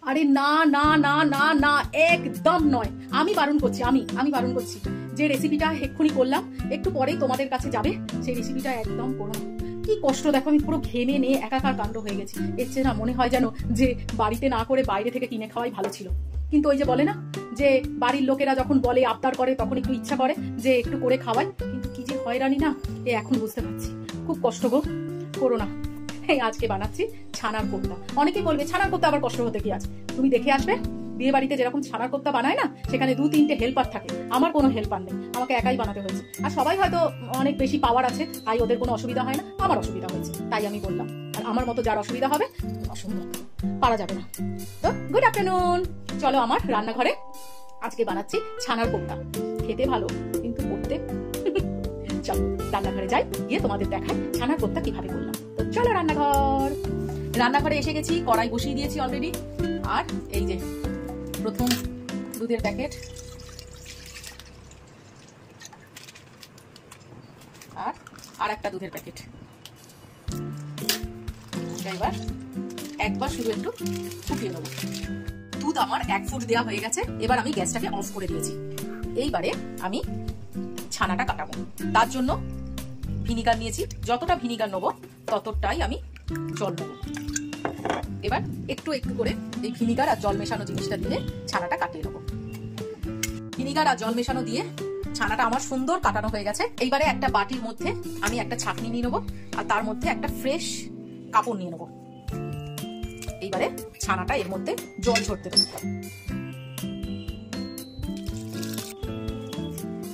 আরে না না না না না, একদম নয়। আমি বারণ করছি, আমি বারণ করছি। যে রেসিপিটা এক্ষুনি করলাম, একটু পরেই তোমাদের কাছে যাবে, সেই রেসিপিটা একদম করো না। কি কষ্ট দেখো, আমি পুরো ঘেমে নিয়ে একাকার কাণ্ড হয়ে গেছি। এর চেয়ে না মনে হয় যেন যে বাড়িতে না করে বাইরে থেকে কিনে খাওয়াই ভালো ছিল। কিন্তু ওই যে বলে না যে বাড়ির লোকেরা যখন বলে, আবদার করে, তখন একটু ইচ্ছা করে যে একটু করে খাওয়াই। কিন্তু কি যে হয়রানি না, এখন বুঝতে পারছি। খুব কষ্ট গো, করো না। আজকে বানাচ্ছি ছানার কোপ্তা। অনেকেই বলবে ছানার কোপ্তা আবার কষ্ট হতে কি আছে? তুমি দেখে আসবে, বিয়ে বাড়িতে যেরকম ছানার কোপ্তা বানায় না, সেখানে 2-3টে হেল্পার থাকে। আমার কোনো হেল্পার নেই, আমাকে একাই বানাতে হয়েছে। আর সবাই হয়তো অনেক বেশি পাওয়ার আছে, তাই ওদের কোনো অসুবিধা হয় না। আমার অসুবিধা হয়েছে, তাই আমি বললাম। আর আমার মতো যার অসুবিধা হবে, অসম্ভব, পারা যাবে না। তো গুড আফটারনুন, চলো আমার রান্নাঘরে। আজকে বানাচ্ছি ছানার কোপ্তা। খেতে ভালো, কিন্তু করতে চলো রান্নাঘরে যাই, গিয়ে তোমাদের দেখাই ছানার কোপ্তা কিভাবে করলাম। তো চলো রান্নাঘরে এসে গেছি, কড়াই বসিয়ে দিয়েছি অলরেডি। আর এই যে প্রথম দুধের প্যাকেট, আর একটা দুধের প্যাকেট। এবার একবার শুধু একটু ফুটিয়ে নেবো। দুধ আমার 1 ফুট দেওয়া হয়ে গেছে। এবার আমি গ্যাসটাকে অফ করে দিয়েছি। এইবারে আমি ছানাটা কাটাবো। তার জন্য ভিনিগার নিয়েছি। যতটা ভিনিগার নেবো ততটাই আমি জল নেবো। এবার একটু একটু করে এই ভিনিগার আর জল মেশানো জিনিসটা দিয়ে ছানাটা কাটিয়ে নেবো। ভিনিগার আর জল মেশানো দিয়ে ছানাটা আমার সুন্দর কাটানো হয়ে গেছে। এইবারে একটা বাটির মধ্যে আমি একটা ছাঁকনি নিয়ে নেবো, আর তার মধ্যে একটা ফ্রেশ কাপড় নিয়ে নেবো। এইবারে ছানাটা এর মধ্যে জল ঝরতে দেবো।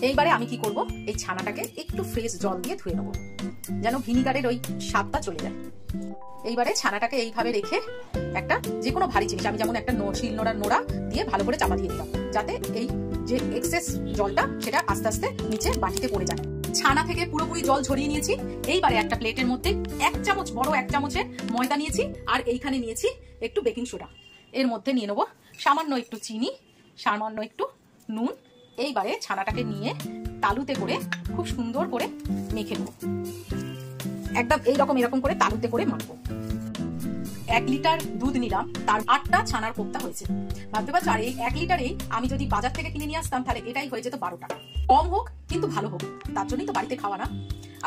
এইবারে আমি কি করব, এই ছানাটাকে একটু ফ্রেশ জল দিয়ে ধুয়ে নেবো, যেন ভিনিগারের ওই স্বাদটা চলে যায়। এইবারে ছানাটাকে এইভাবে রেখে একটা যে কোনো ভারী জিনিস, আমি যেমন একটা শিলনোড়ার নোড়া দিয়ে ভালো করে চাপা দিয়ে দিলাম, যাতে এই যে এক্সেস জলটা সেটা আস্তে আস্তে নিচে বাটিতে পড়ে যায়। ছানা থেকে পুরোপুরি জল ঝরিয়ে নিয়েছি। এইবারে একটা প্লেটের মধ্যে 1 চামচ, বড় 1 চামচের ময়দা নিয়েছি, আর এইখানে নিয়েছি একটু বেকিং সোডা। এর মধ্যে নিয়ে নেবো সামান্য একটু চিনি, সামান্য একটু নুন। এইবারে ছানাটাকে নিয়ে তালুতে করে খুব সুন্দর করে মেখে নেবো। একদম এরকম করে তালুতে করে মাখবো। 1 লিটার দুধ নিলাম, তার 8টা ছানার কোপ্তা হয়েছে। ভাবতে পারছো? আর এই 1 লিটারেই আমি যদি বাজার থেকে কিনে নিয়ে আসতাম, তাহলে এটাই হয়ে যেত 12টা। কম হোক কিন্তু ভালো হোক, তার জন্যই তো বাড়িতে খাওয়া না।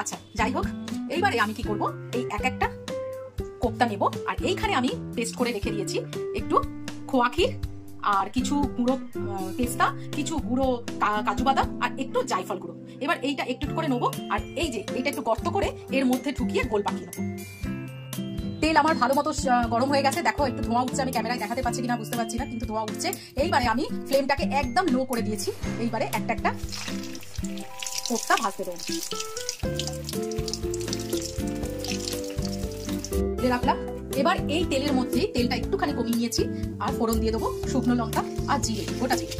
আচ্ছা যাই হোক, এইবারে আমি কি করব, এই একটা কোপ্তা নেব। আর এইখানে আমি পেস্ট করে রেখে দিয়েছি একটু খোয়া ক্ষীর, আর কিছু গুঁড়ো পেস্তা, কিছু গুঁড়ো কাজু বাদাম, আর একটু জায়ফল গুঁড়ো। এবার এইটা একটু করে নেবো, আর এই যে এইটা একটু গর্ত করে এর মধ্যে ঢুকিয়ে গোল পাকিয়ে নেবো। তেল আমার ভালো মতো গরম হয়ে গেছে। দেখো একটু ধোঁয়া উঠছে, আমি ক্যামেরায় দেখাতে পারছি কিনা বুঝতে পারছি না, কিন্তু ধোঁয়া উঠছে। এইবারে আমি ফ্লেমটাকে একদম লো করে দিয়েছি। এইবারে একটা কোপ্তা ভাজতে দেবো। রাখলাম। এবার এই তেলের মধ্যে তেলটা একটুখানি কমিয়ে নিয়েছি, আর ফোড়ন দিয়ে দেবো শুকনো লঙ্কা আর জিরে, গোটা জিরে।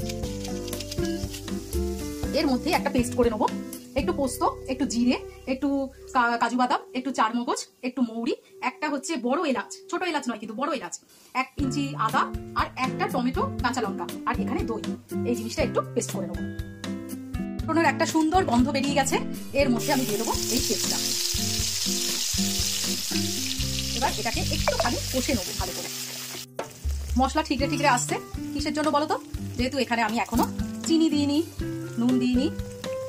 এর মধ্যে একটা পেস্ট করে নেবো, একটু পোস্ত, একটু জিরে, একটু কাজু বাদাম, একটু চারমগজ, একটু মৌরি, একটা হচ্ছে বড় এলাচ, ছোট এলাচ নয় কিন্তু বড় এলাচ, 1 ইঞ্চি আদা, আর একটা টমেটো, কাঁচা লঙ্কা, আর এখানে দই। এই জিনিসটা একটু পেস্ট করে নেবো। ফোড়নের একটা সুন্দর গন্ধ বেরিয়ে গেছে। এর মধ্যে আমি দিয়ে দেবো এই পেস্টটা। এবার এটাকে একটুখানি কষে নেবো ভালো করে। মশলা ঠিকরে ঠিকরে আসছে। কিসের জন্য বলো তো? যেহেতু এখানে আমি এখনো চিনি দিইনি, নুন দিইনি।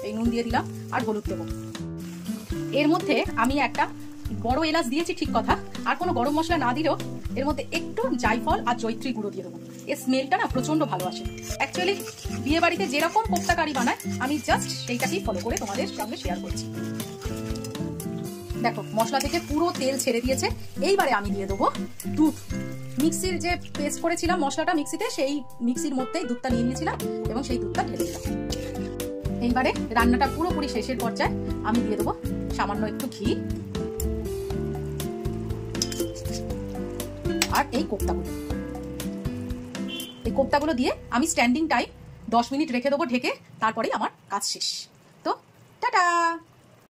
এই নুন দিয়ে দিলাম, আর হলুদ দেবো। এর মধ্যে আমি একটা বড় এলাচ দিয়েছি ঠিক কথা, আর কোনো গরম মশলা না দিলেও এর মধ্যে একটু জায়ফল আর জয়িত্রী গুঁড়ো দিয়ে দেবো। এর স্মেলটা না প্রচন্ড ভালো আসে। অ্যাকচুয়ালি বিয়ে বাড়িতে যেরকম কোপ্তা কারি বানায়, আমি জাস্ট সেইটাকেই ফলো করে তোমাদের সঙ্গে শেয়ার করছি। দেখো মশলা থেকে পুরো তেল ছেড়ে দিয়েছে। এইবারে আমি দিয়ে দেবো দুধ। মিক্সির যে পেস্ট করেছিলাম মশলাটা মিক্সিতে, সেই মিক্সির মধ্যেই দুধটা নিয়ে নিয়েছিলাম, এবং সেই দুধটা ঢেলে দিলাম। এইবারে রান্নাটা পুরোপুরি শেষের পর্যায়ে আমি দিয়ে দেবো সামান্য একটু ঘি, আর এই কোপ্তাগুলো দিয়ে আমি স্ট্যান্ডিং টাইম 10 মিনিট রেখে দেবো ঢেকে। তারপরেই আমার কাজ শেষ। তো টাটা।